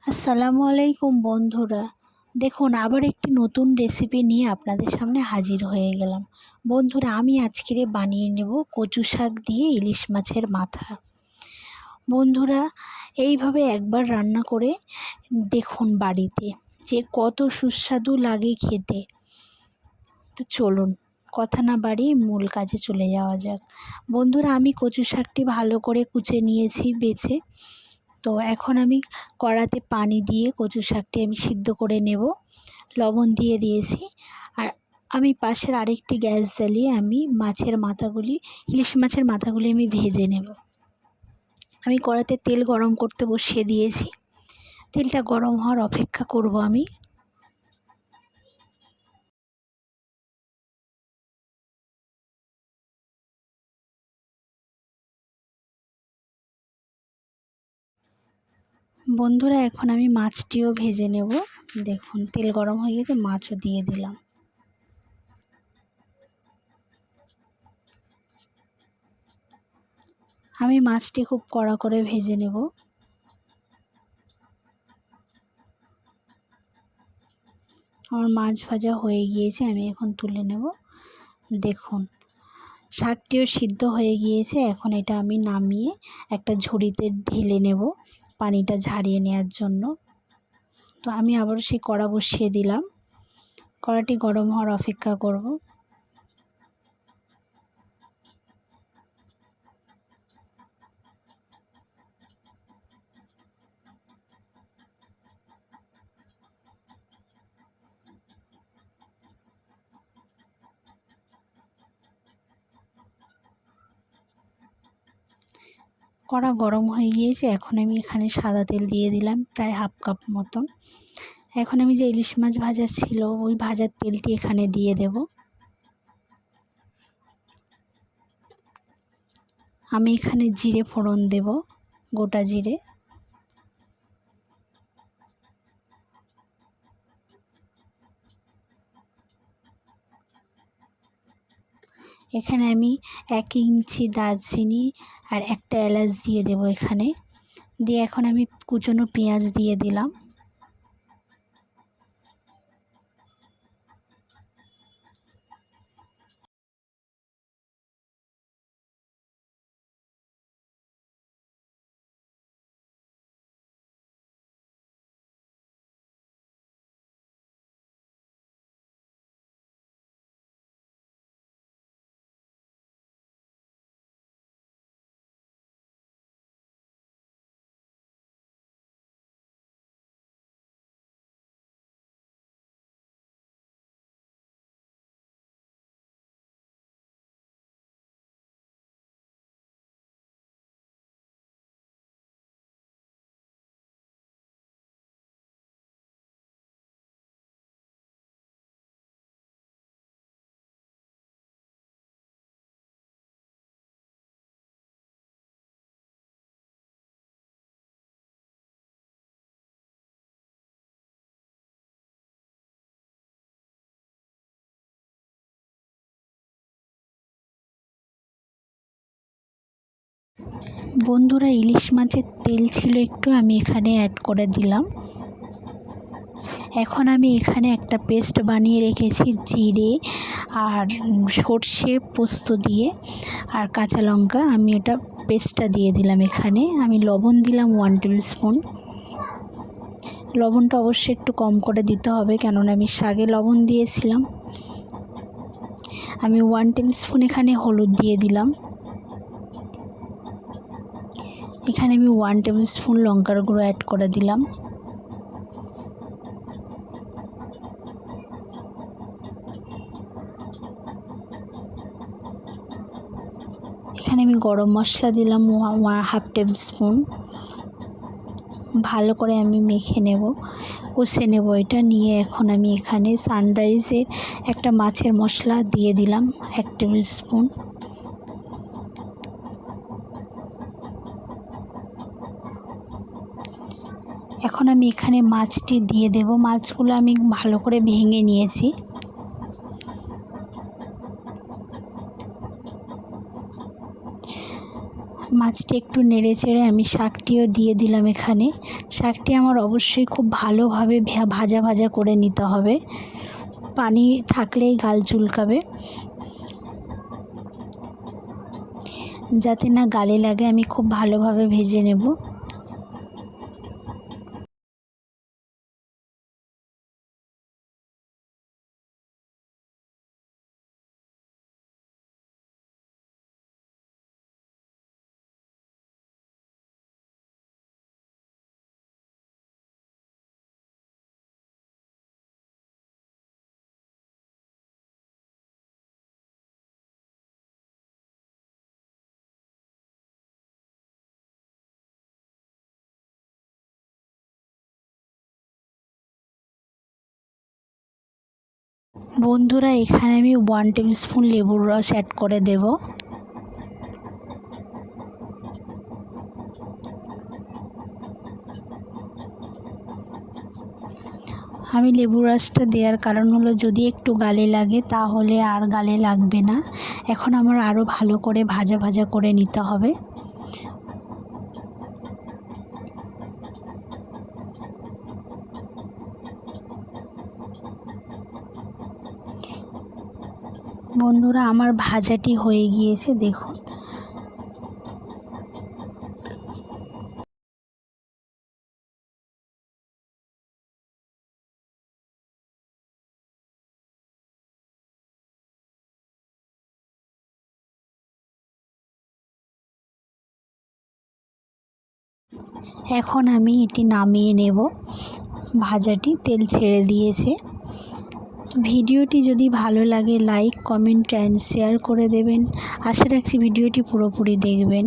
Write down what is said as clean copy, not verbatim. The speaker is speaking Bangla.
আসসালামু আলাইকুম বন্ধুরা। দেখুন, আবার একটি নতুন রেসিপি নিয়ে আপনাদের সামনে হাজির হয়ে গেলাম। বন্ধুরা, আমি আজকে বানিয়ে নেব কচু শাক দিয়ে ইলিশ মাছের মাথা। বন্ধুরা, এইভাবে একবার রান্না করে দেখুন বাড়িতে, যে কত সুস্বাদু লাগে খেতে। তো চলুন কথা না বাড়িয়ে মূল কাজে চলে যাওয়া যাক। বন্ধুরা, আমি কচু শাকটি ভালো করে কুচে নিয়েছি বেছে। তো এখন আমি কড়াতে পানি দিয়ে কচু শাকটি আমি সিদ্ধ করে নেব। লবণ দিয়ে দিয়েছি। আর আমি পাশের আরেকটি গ্যাস জ্বালিয়ে আমি ইলিশ মাছের মাথাগুলি আমি ভেজে নেব। আমি কড়াতে তেল গরম করতে বসিয়ে দিয়েছি। তেলটা গরম হওয়ার অপেক্ষা করব আমি। বন্ধুরা, এখন আমি মাছটিও ভেজে নেব। দেখুন, তেল গরম হয়ে গেছে, মাছও দিয়ে দিলাম। আমি মাছটি খুব কড়া করে ভেজে নেব। আমার মাছ ভাজা হয়ে গিয়েছে, আমি এখন তুলে নেব। দেখুন, শাকটিও সিদ্ধ হয়ে গিয়েছে। এখন এটা আমি নামিয়ে একটা ঝুড়িতে ঢেলে নেব পানিটা ঝারিয়ে নেওয়ার জন্য। তো আমি আবার সেই কড়া বসিয়ে দিলাম। কড়াটি গরম হওয়ার অপেক্ষা করব। কড়া গরম হয়ে গিয়েছে। এখন আমি এখানে সাদা তেল দিয়ে দিলাম, প্রায় হাফ কাপ মতন। এখন আমি যে ইলিশ মাছ ভাজা ছিল ওই ভাজার তেলটি এখানে দিয়ে দেব। আমি এখানে জিরে ফোড়ন দেব, গোটা জিরে। এখানে আমি 1 ইঞ্চি দারচিনি আর একটা এলাচ দিয়ে দেব এখানে। দিয়ে এখন আমি কুচনো পেঁয়াজ দিয়ে দিলাম। বন্ধুরা, ইলিশ মাছের তেল ছিল একটু, আমি এখানে অ্যাড করে দিলাম। এখন আমি এখানে একটা পেস্ট বানিয়ে রেখেছি জিরে আর সর্ষে পোস্ত দিয়ে আর কাঁচা লঙ্কা, আমি ওটা পেস্টটা দিয়ে দিলাম এখানে। আমি লবণ দিলাম 1 টেবিল স্পুন। লবণটা অবশ্যই একটু কম করে দিতে হবে, কেননা আমি শাকে লবণ দিয়েছিলাম। আমি 1 টেবিল স্পুন এখানে হলুদ দিয়ে দিলাম। এখানে আমি 1 টেবিল স্পুন লঙ্কার গুঁড়ো অ্যাড করে দিলাম। এখানে আমি গরম মশলা দিলাম 1/2 টেবিল স্পুন। ভালো করে আমি মেখে নেব, কষে নেব এটা নিয়ে। এখন আমি এখানে সানরাইজের একটা মাছের মশলা দিয়ে দিলাম 1 টেবিল স্পুন। এখন আমি এখানে মাছটি দিয়ে দেব। মাছগুলো আমি ভালো করে ভেঙে নিয়েছি। মাছটি একটু নেড়ে চেড়ে আমি শাকটিও দিয়ে দিলাম এখানে। শাকটি আমার অবশ্যই খুব ভালোভাবে ভাজা ভাজা করে নিতে হবে, পানি থাকলেই গাল চুলকাবে, যাতে না গালে লাগে আমি খুব ভালোভাবে ভেজে নেব। বন্ধুরা, এখানে আমি 1 টেবিল স্পুন লেবুর রস অ্যাড করে দেব। আমি লেবুর রসটা দেওয়ার কারণ হলো যদি একটু গালে লাগে তাহলে আর গালে লাগবে না। এখন আমার আরও ভালো করে ভাজা ভাজা করে নিতে হবে। বন্ধুরা, আমার ভাজাটি হয়ে গিয়েছে, দেখুন। এখন আমি এটি নামিয়ে নেব। ভাজাটি তেল ছেড়ে দিয়েছে। ভিডিওটি যদি ভালো লাগে লাইক, কমেন্ট অ্যান্ড শেয়ার করে দেবেন। আশা রাখছি ভিডিওটি পুরোপুরি দেখবেন।